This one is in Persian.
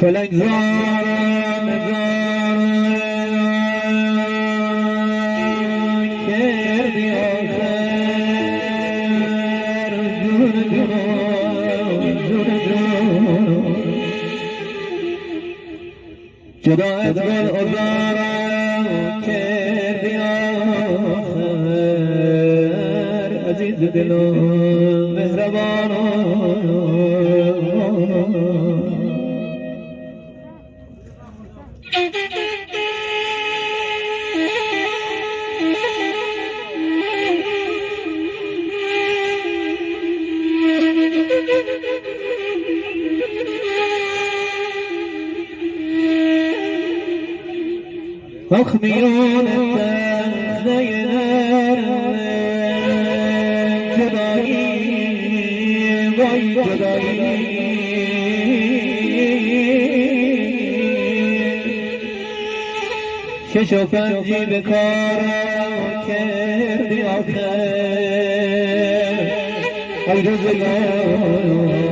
فلک زارم کردی آخر جون جدا از گل ازارم کردی آخر عزیز دلم مهربانم آخ میان تخته نرم جدایی وای جدایی شش و پنجی به کارم کردی آخر ای روزگار